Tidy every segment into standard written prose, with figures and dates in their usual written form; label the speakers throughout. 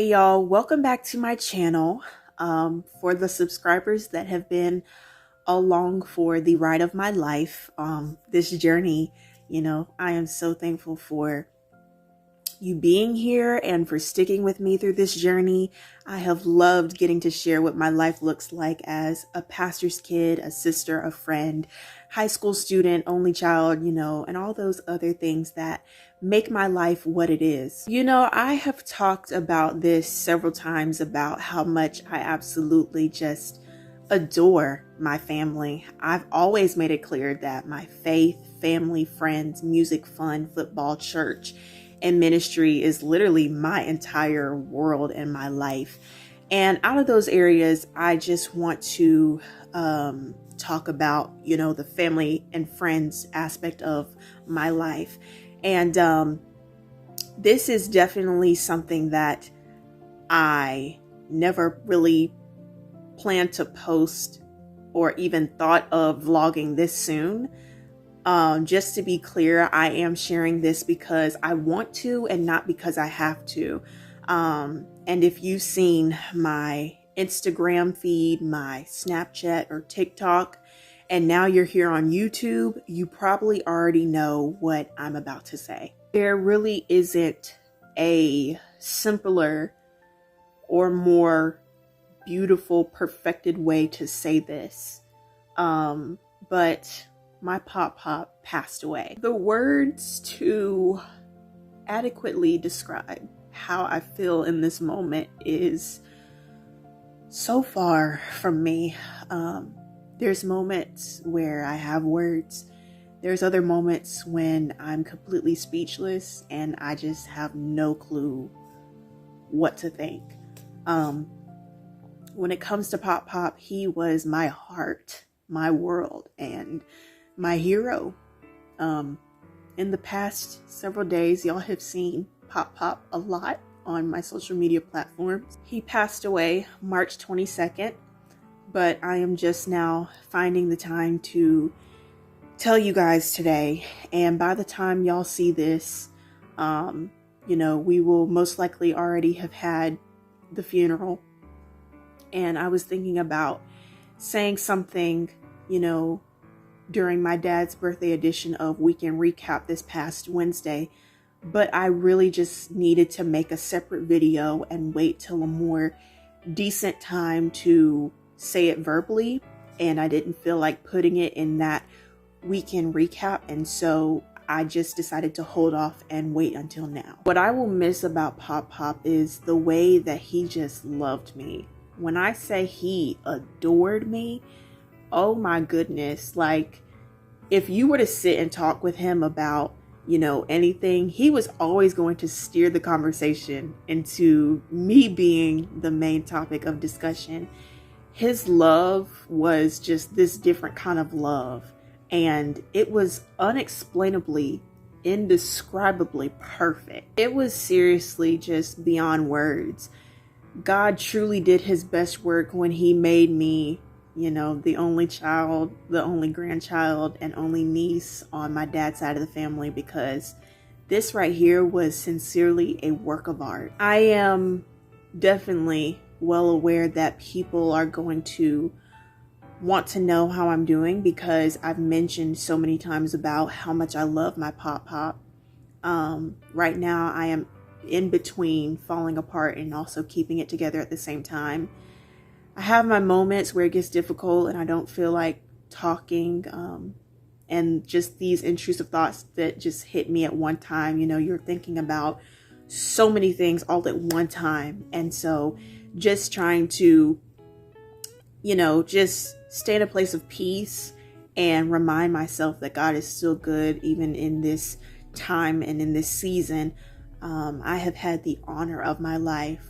Speaker 1: Hey y'all, welcome back to my channel. For the subscribers that have been along for the ride of my life, this journey, I am so thankful for you being here and for sticking with me through this journey. I have loved getting to share what my life looks like as a pastor's kid, a sister, a friend, high school student, only child, and all those other things that make my life what it is. I have talked about this several times about how much I absolutely just adore my family. I've always made it clear that my faith, family, friends, music, fun, football, church, and ministry is literally my entire world and my life. And out of those areas, I just want to talk about, the family and friends aspect of my life. And this is definitely something that I never really planned to post or even thought of vlogging this soon. Just to be clear, I am sharing this because I want to and not because I have to. And if you've seen my Instagram feed, my Snapchat or TikTok, and now you're here on YouTube, you probably already know what I'm about to say. There really isn't a simpler or more beautiful, perfected way to say this. But my PopPop passed away. The words to adequately describe how I feel in this moment is so far from me. There's moments where I have words. There's other moments when I'm completely speechless and I just have no clue what to think. When it comes to PopPop, he was my heart, my world, and my hero. In the past several days, y'all have seen PopPop a lot on my social media platforms. He passed away March 22nd, but I am just now finding the time to tell you guys today. And by the time y'all see this, we will most likely already have had the funeral. And I was thinking about saying something, during my dad's birthday edition of Weekend Recap this past Wednesday, but I really just needed to make a separate video and wait till a more decent time to say it verbally, and I didn't feel like putting it in that Weekend Recap, and so I just decided to hold off and wait until now. What I will miss about PopPop is the way that he just loved me. When I say he adored me, oh my goodness, like if you were to sit and talk with him about, anything, he was always going to steer the conversation into me being the main topic of discussion. His love was just this different kind of love, and it was unexplainably, indescribably perfect. It was seriously just beyond words. God truly did his best work when he made me, the only child, the only grandchild, and only niece on my dad's side of the family, because this right here was sincerely a work of art. I am definitely well aware that people are going to want to know how I'm doing because I've mentioned so many times about how much I love my PopPop. Right now I am in between falling apart and also keeping it together at the same time. I have my moments where it gets difficult and I don't feel like talking, and just these intrusive thoughts that just hit me at one time. You're thinking about so many things all at one time, and so just trying to, just stay in a place of peace and remind myself that God is still good even in this time and in this season. I have had the honor of my life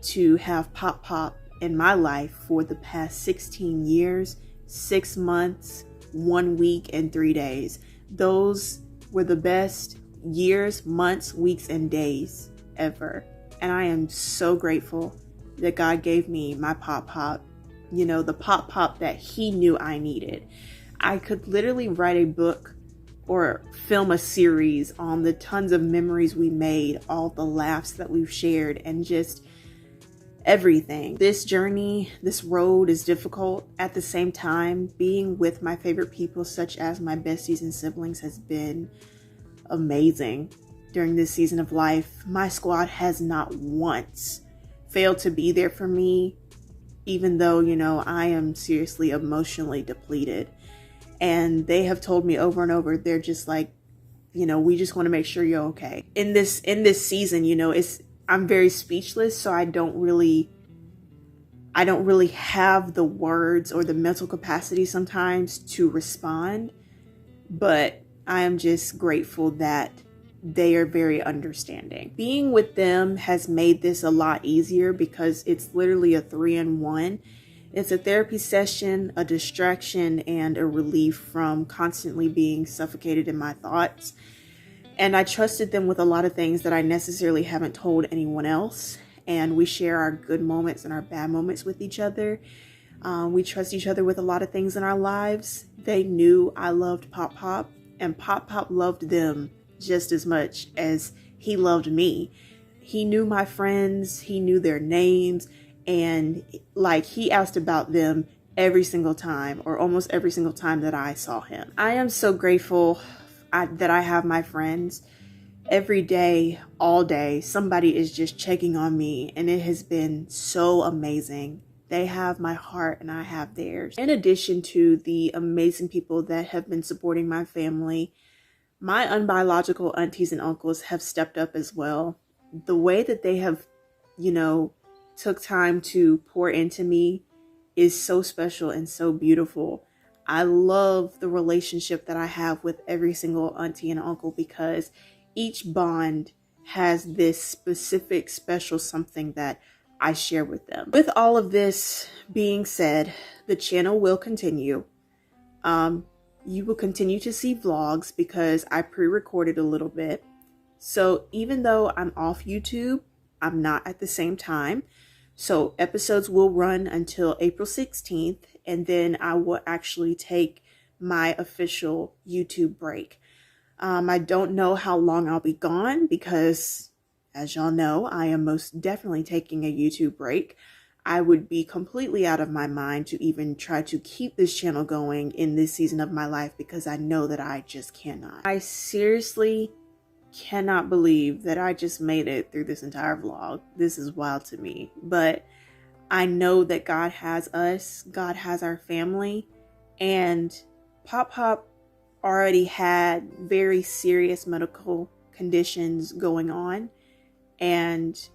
Speaker 1: to have PopPop in my life for the past 16 years, 6 months, 1 week, and 3 days. Those were the best years, months, weeks, and days ever. And I am so grateful that God gave me my PopPop, the PopPop that he knew I needed. I could literally write a book or film a series on the tons of memories we made, all the laughs that we've shared, and just everything. This journey, this road is difficult. At the same time, being with my favorite people, such as my besties and siblings, has been amazing during this season of life. My squad has not once failed to be there for me, even though, I am seriously emotionally depleted. And they have told me over and over, they're just like, we just want to make sure you're okay. In this season, I'm very speechless, so I don't really have the words or the mental capacity sometimes to respond, but I am just grateful that they are very understanding. Being with them has made this a lot easier because it's literally a 3-in-1. It's a therapy session, a distraction, and a relief from constantly being suffocated in my thoughts. And I trusted them with a lot of things that I necessarily haven't told anyone else. And we share our good moments and our bad moments with each other. We trust each other with a lot of things in our lives. They knew I loved PopPop, and PopPop loved them just as much as he loved me. He knew my friends, he knew their names, and he asked about them every single time, or almost every single time that I saw him. I am so grateful that I have my friends. Every day, all day, somebody is just checking on me, and it has been so amazing. They have my heart and I have theirs. In addition to the amazing people that have been supporting my family, my unbiological aunties and uncles have stepped up as well. The way that they have, took time to pour into me is so special and so beautiful. I love the relationship that I have with every single auntie and uncle because each bond has this specific special something that I share with them. With all of this being said, the channel will continue. You will continue to see vlogs because I pre-recorded a little bit. So even though I'm off YouTube, I'm not at the same time. So episodes will run until April 16th, and then I will actually take my official YouTube break. I don't know how long I'll be gone because, as y'all know, I am most definitely taking a YouTube break. I would be completely out of my mind to even try to keep this channel going in this season of my life because I know that I just cannot. I seriously cannot believe that I just made it through this entire vlog. This is wild to me, but I know that God has us, God has our family, and PopPop already had very serious medical conditions going on, and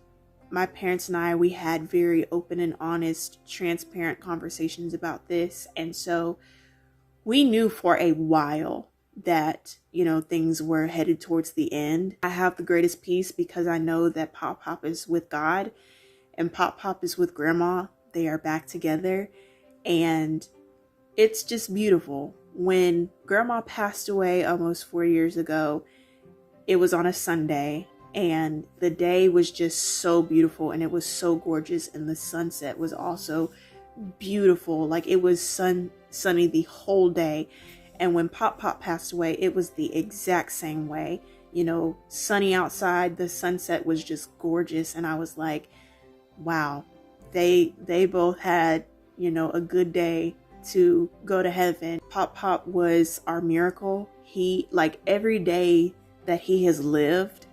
Speaker 1: my parents and I, we had very open and honest, transparent conversations about this, and so we knew for a while that, things were headed towards the end. I have the greatest peace because I know that PopPop is with God and PopPop is with Grandma. They are back together, and it's just beautiful. When Grandma passed away almost 4 years ago, it was on a Sunday, and the day was just so beautiful, and it was so gorgeous, and the sunset was also beautiful. It was sunny the whole day. And when PopPop passed away, it was the exact same way. Sunny outside, the sunset was just gorgeous, and I was like, wow, they both had, a good day to go to heaven. PopPop was our miracle. He, every day that he has lived,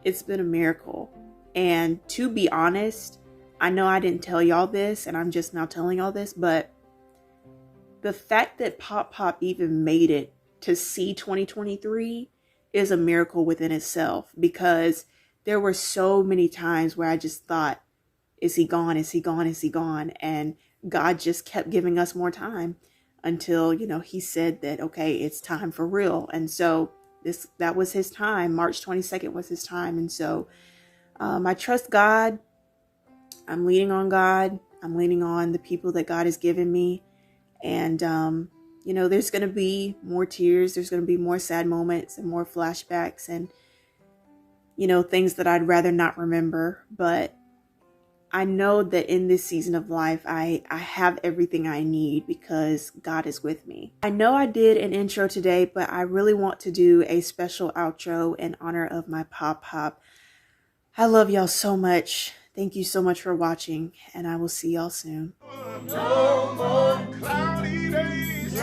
Speaker 1: it's been a miracle. And to be honest, I know I didn't tell y'all this, and I'm just now telling y'all this, but the fact that PopPop even made it to see 2023 is a miracle within itself, because there were so many times where I just thought, is he gone? Is he gone? Is he gone? And God just kept giving us more time until, he said that, okay, it's time for real. And so that was his time. March 22nd was his time. And so I trust God. I'm leaning on God. I'm leaning on the people that God has given me. And, there's going to be more tears. There's going to be more sad moments and more flashbacks and, things that I'd rather not remember. But I know that in this season of life, I have everything I need because God is with me. I know I did an intro today, but I really want to do a special outro in honor of my PopPop. I love y'all so much. Thank you so much for watching, and I will see y'all soon.
Speaker 2: No more cloudy days.